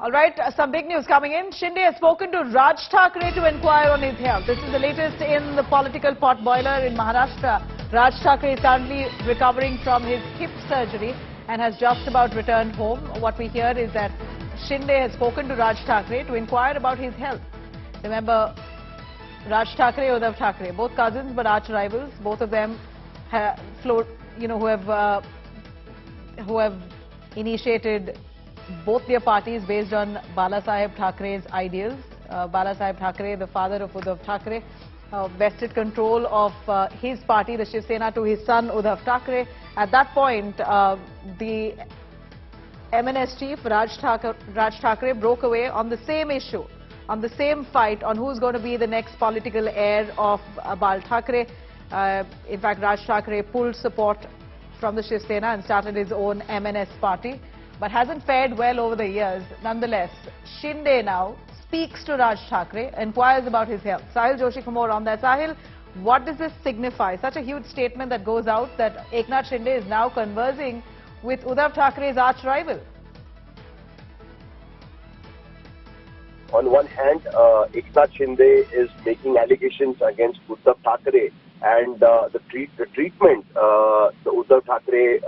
All right, some big news coming in. Shinde has spoken to Raj Thackeray to inquire on his health. This is the latest in the political potboiler in Maharashtra. Raj Thackeray is currently recovering from his hip surgery and has just about returned home. What we hear is that Shinde has spoken to Raj Thackeray to inquire about his health. Remember, Raj Thackeray, Uddhav Thackeray, both cousins but arch rivals. Both of them who have initiated both their parties based on Balasaheb Thackeray's ideals. Balasaheb Thackeray, the father of Uddhav Thackeray, vested control of his party, the Shiv Sena, to his son Uddhav Thackeray. At that point, the MNS chief Raj Thackeray broke away on the same issue, on the same fight on who's going to be the next political heir of Bal Thackeray. In fact, Raj Thackeray pulled support from the Shiv Sena and started his own MNS party, but hasn't fared well over the years. Nonetheless, Shinde now speaks to Raj Thackeray, inquires about his health. Sahil Joshi for more on that. Sahil, what does this signify? Such a huge statement that goes out that Eknath Shinde is now conversing with Uddhav Thackeray's arch rival. On one hand, Eknath Shinde is making allegations against Uddhav Thackeray, and the treatment the Uddhav Thackeray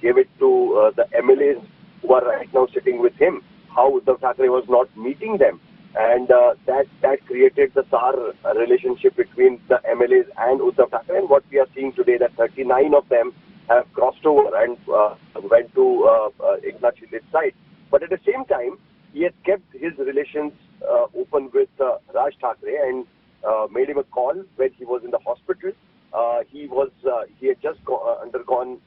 gave it to the MLAs who are right now sitting with him, how Uddhav Thackeray was not meeting them, and that created the SAR relationship between the MLAs and Uddhav Thackeray. And what we are seeing today, that 39 of them have crossed over and went to Eknath Shinde's side. But at the same time, he has kept his relations open with Raj Thackeray and made him a call when he was in the hospital. He had just undergone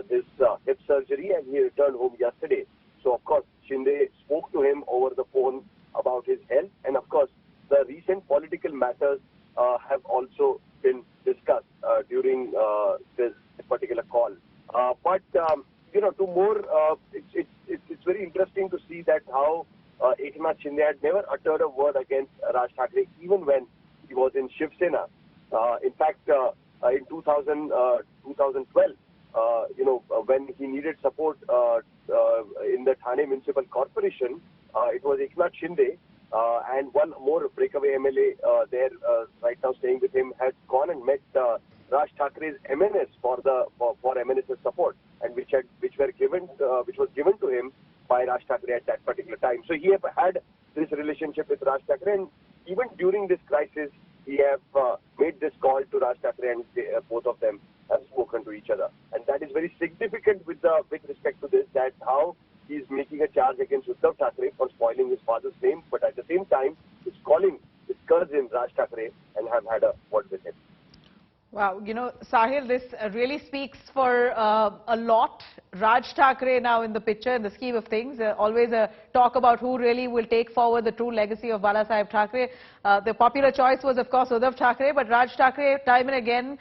this hip surgery and he returned home yesterday. So of course, Shinde spoke to him over the phone about his health, and of course, the recent political matters have also been discussed during this particular call. But to more, it's very interesting to see that how Eknath Shinde had never uttered a word against Raj Thackeray, even when he was in Shiv Sena. In fact, in 2012, when he needed support in the Thane Municipal Corporation, it was Eknath Shinde and one more breakaway MLA there right now staying with him had gone and met Raj Thackeray's MNS for MNS's support, and which was given to him by Raj Thackeray at that particular time. So he had this relationship with Raj Thackeray, and even during this crisis, he have made this call to Raj Thackeray, and both of them have spoken to each other. And that is very significant with respect to this, that how he is making a charge against Uddhav Thackeray for spoiling his father's name, but at the same time, is calling his cousin Raj Thackeray and have had a word with him. Wow, Sahil, this really speaks for a lot. Raj Thackeray now in the picture, in the scheme of things. Always a talk about who really will take forward the true legacy of Balasaheb Thackeray. The popular choice was, of course, Uddhav Thackeray, but Raj Thackeray, time and again,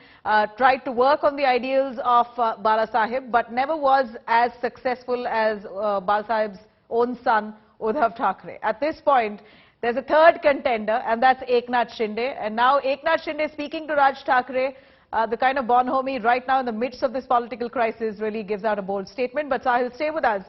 tried to work on the ideals of Balasaheb, but never was as successful as Balasaheb's own son, Uddhav Thackeray. At this point, there's a third contender, and that's Eknath Shinde. And now Eknath Shinde speaking to Raj Thackeray, the kind of bonhomie right now in the midst of this political crisis, really gives out a bold statement. But Sahil, stay with us.